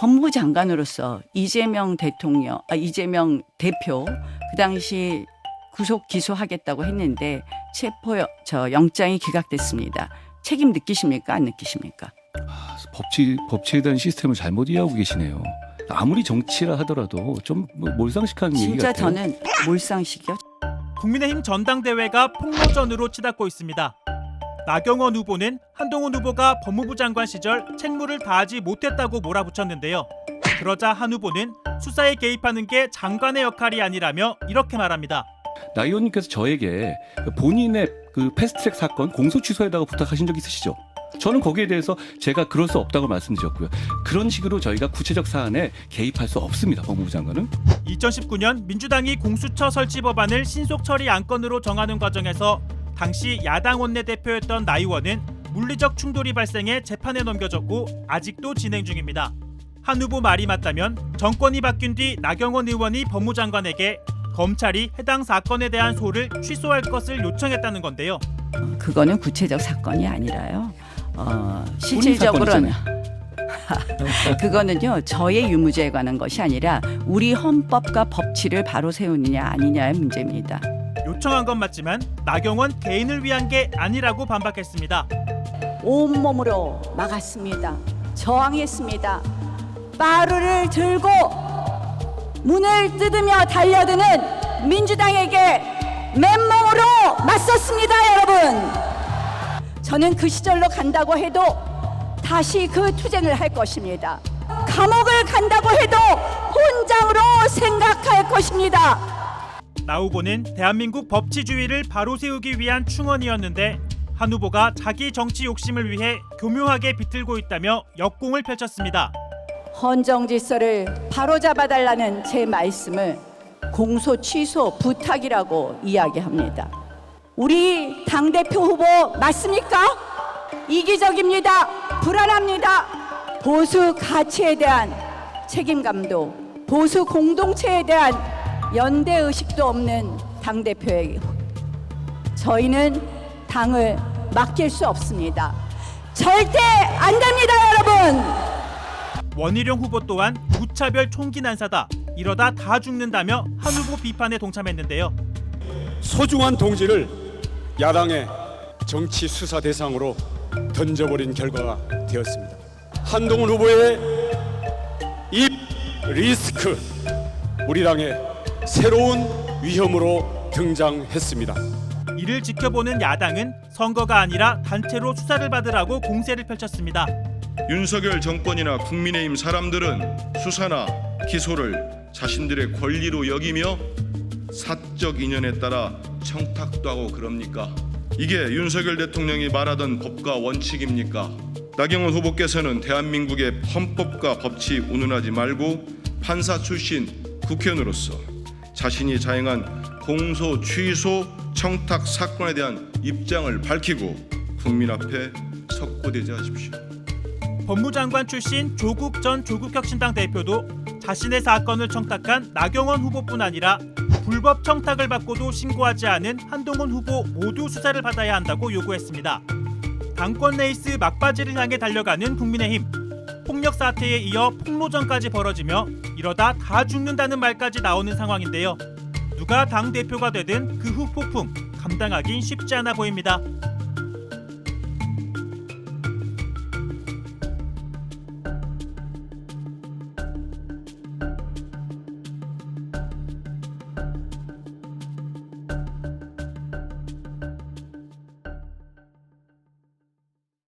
법무부 장관으로서 이재명 대표 그 당시 구속 기소하겠다고 했는데 영장이 기각됐습니다. 책임 느끼십니까? 안 느끼십니까? 법치에 대한 시스템을 잘못 이해하고 계시네요. 아무리 정치라 하더라도 좀 몰상식한 얘기 진짜 같아요. 저는 몰상식이요. 국민의힘 전당대회가 폭로전으로 치닫고 있습니다. 나경원 후보는 한동훈 후보가 법무부 장관 시절 책무를 다하지 못했다고 몰아붙였는데요. 그러자 한 후보는 수사에 개입하는 게 장관의 역할이 아니라며 이렇게 말합니다. 나 의원님께서 저에게 본인의 그 패스트트랙 사건 공소 취소에다가 부탁하신 적 있으시죠? 저는 거기에 대해서 제가 그럴 수 없다고 말씀드렸고요. 그런 식으로 저희가 구체적 사안에 개입할 수 없습니다. 법무부 장관은. 2019년 민주당이 공수처 설치 법안을 신속 처리 안건으로 정하는 과정에서 당시 야당 원내대표였던 나 의원은 물리적 충돌이 발생해 재판에 넘겨졌고 아직도 진행 중입니다. 한 후보 말이 맞다면 정권이 바뀐 뒤 나경원 의원이 법무장관에게 검찰이 해당 사건에 대한 소를 취소할 것을 요청했다는 건데요. 그거는 구체적 사건이 아니라요. 실질적으로는 그거는요 저의 유무죄에 관한 것이 아니라 우리 헌법과 법치를 바로 세우느냐 아니냐의 문제입니다. 요청한 건 맞지만 나경원 개인을 위한 게 아니라고 반박했습니다. 온몸으로 막았습니다. 저항했습니다. 빠루를 들고 문을 뜯으며 달려드는 민주당에게 맨몸으로 맞섰습니다, 여러분. 저는 그 시절로 간다고 해도 다시 그 투쟁을 할 것입니다. 감옥을 간다고 해도 훈장으로 생각할 것입니다. 나 후보는 대한민국 법치주의를 바로 세우기 위한 충언이었는데 한 후보가 자기 정치 욕심을 위해 교묘하게 비틀고 있다며 역공을 펼쳤습니다. 헌정질서를 바로잡아달라는 제 말씀을 공소 취소 부탁이라고 이야기합니다. 우리 당대표 후보 맞습니까? 이기적입니다. 불안합니다. 보수 가치에 대한 책임감도 보수 공동체에 대한 연대의식도 없는 당대표에게 저희는 당을 맡길 수 없습니다. 절대 안 됩니다, 여러분. 원희룡 후보 또한 무차별 총기 난사다. 이러다 다 죽는다며 한 후보 비판에 동참했는데요. 소중한 동지를 야당의 정치 수사 대상으로 던져버린 결과가 되었습니다. 한동훈 후보의 입 리스크, 우리 당의 새로운 위험으로 등장했습니다. 이를 지켜보는 야당은 선거가 아니라 단체로 수사를 받으라고 공세를 펼쳤습니다. 윤석열 정권이나 국민의힘 사람들은 수사나 기소를 자신들의 권리로 여기며 사적 인연에 따라 청탁도 하고 그럽니까? 이게 윤석열 대통령이 말하던 법과 원칙입니까? 나경원 후보께서는 대한민국의 헌법과 법치 운운하지 말고 판사 출신 국회의원으로서 자신이 자행한 공소 취소 청탁 사건에 대한 입장을 밝히고 국민 앞에 석고대죄하십시오. 법무장관 출신 조국 전 조국혁신당 대표도 자신의 사건을 청탁한 나경원 후보뿐 아니라 불법 청탁을 받고도 신고하지 않은 한동훈 후보 모두 수사를 받아야 한다고 요구했습니다. 당권 레이스 막바지를 향해 달려가는 국민의힘. 폭력 사태에 이어 폭로전까지 벌어지며 이러다 다 죽는다는 말까지 나오는 상황인데요. 누가 당대표가 되든 그 후 폭풍 감당하긴 쉽지 않아 보입니다.